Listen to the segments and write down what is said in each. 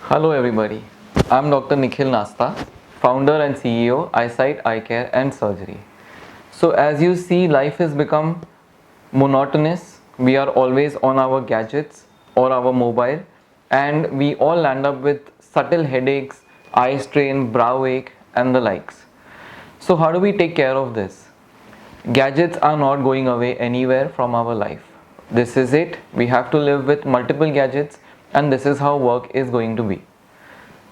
Hello everybody, I'm Dr. Nikhil Nasta, founder and CEO Eyesight Eye Care and Surgery. So as you see, life has become monotonous. We are always on our gadgets or our mobile, and we all land up with subtle headaches, eye strain, brow ache and the likes. So how do we take care of this? Gadgets are not going away anywhere from our life. This is it. We have to live with multiple gadgets, and this is how work is going to be.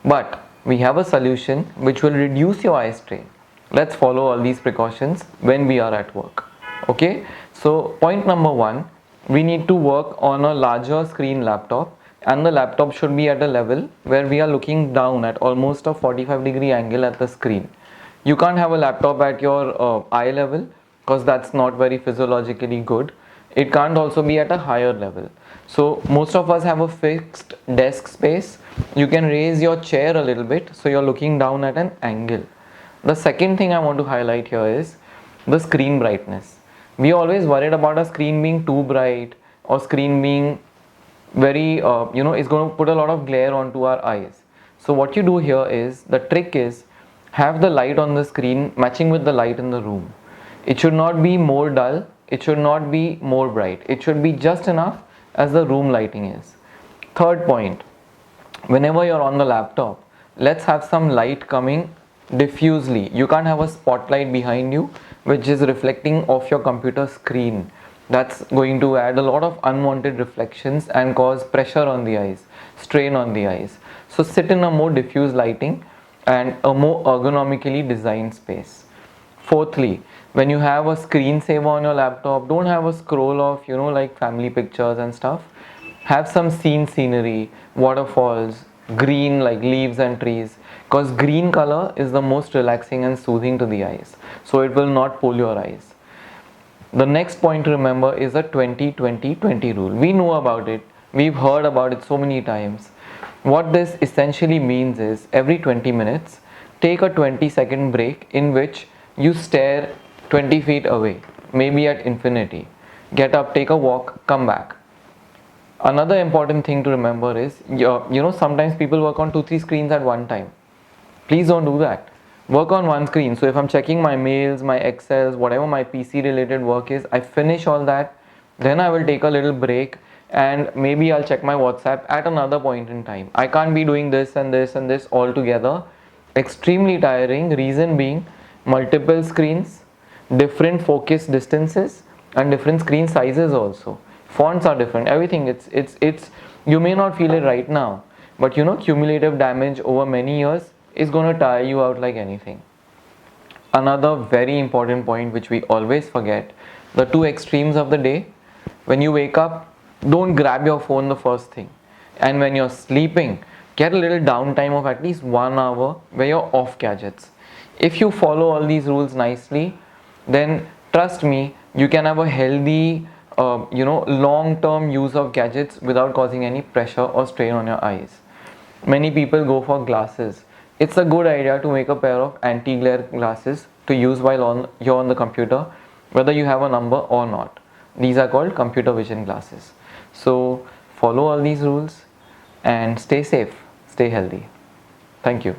But we have a solution which will reduce your eye strain. Let's follow all these precautions when we are at work. Okay, so point number one, we need to work on a larger screen laptop, and the laptop should be at a level where we are looking down at almost a 45-degree angle at the screen. You can't have a laptop at your eye level because that's not very physiologically good. It can't also be at a higher level. So most of us have a fixed desk space. You can raise your chair a little bit so you're looking down at an angle. The second thing I want to highlight here is the screen brightness. We are always worried about a screen being too bright or screen being very it's going to put a lot of glare onto our eyes. So what you do here is, the trick is, have the light on the screen matching with the light in the room. It should not be more dull, it should not be more bright, it should be just enough as the room lighting is. Third point, whenever you're on the laptop, let's have some light coming diffusely. You can't have a spotlight behind you which is reflecting off your computer screen. That's going to add a lot of unwanted reflections and cause pressure on the eyes, strain on the eyes. So sit in a more diffuse lighting and a more ergonomically designed space. Fourthly, when you have a screensaver on your laptop, don't have a scroll of like family pictures and stuff. Have some scenery, waterfalls, green like leaves and trees, because green color is the most relaxing and soothing to the eyes, so it will not pull your eyes. The next point to remember is the 20-20-20 rule. We know about it, we've heard about it so many times. What this essentially means is, every 20 minutes, take a 20-second break in which you stare 20 feet away, maybe at infinity. Get up, take a walk, come back. Another important thing to remember is, sometimes people work on 2-3 screens at one time. Please don't do that. Work on one screen. So if I'm checking my mails, my Excels, whatever my PC related work is, I finish all that, then I will take a little break and maybe I'll check my WhatsApp at another point in time. I can't be doing this and this and this all together. Extremely tiring. Reason being, multiple screens, different focus distances and different screen sizes also. Fonts are different, everything. It's you may not feel it right now, but cumulative damage over many years is going to tire you out like anything. Another very important point which we always forget, the two extremes of the day. When you wake up, don't grab your phone the first thing, and when you're sleeping, get a little downtime of at least 1 hour where you're off gadgets. If you follow all these rules nicely, then trust me, you can have a healthy long-term use of gadgets without causing any pressure or strain on your eyes. Many people go for glasses. It's a good idea to make a pair of anti-glare glasses to use while you're on the computer, whether you have a number or not. These are called computer vision glasses. So follow all these rules and stay safe, stay healthy. Thank you.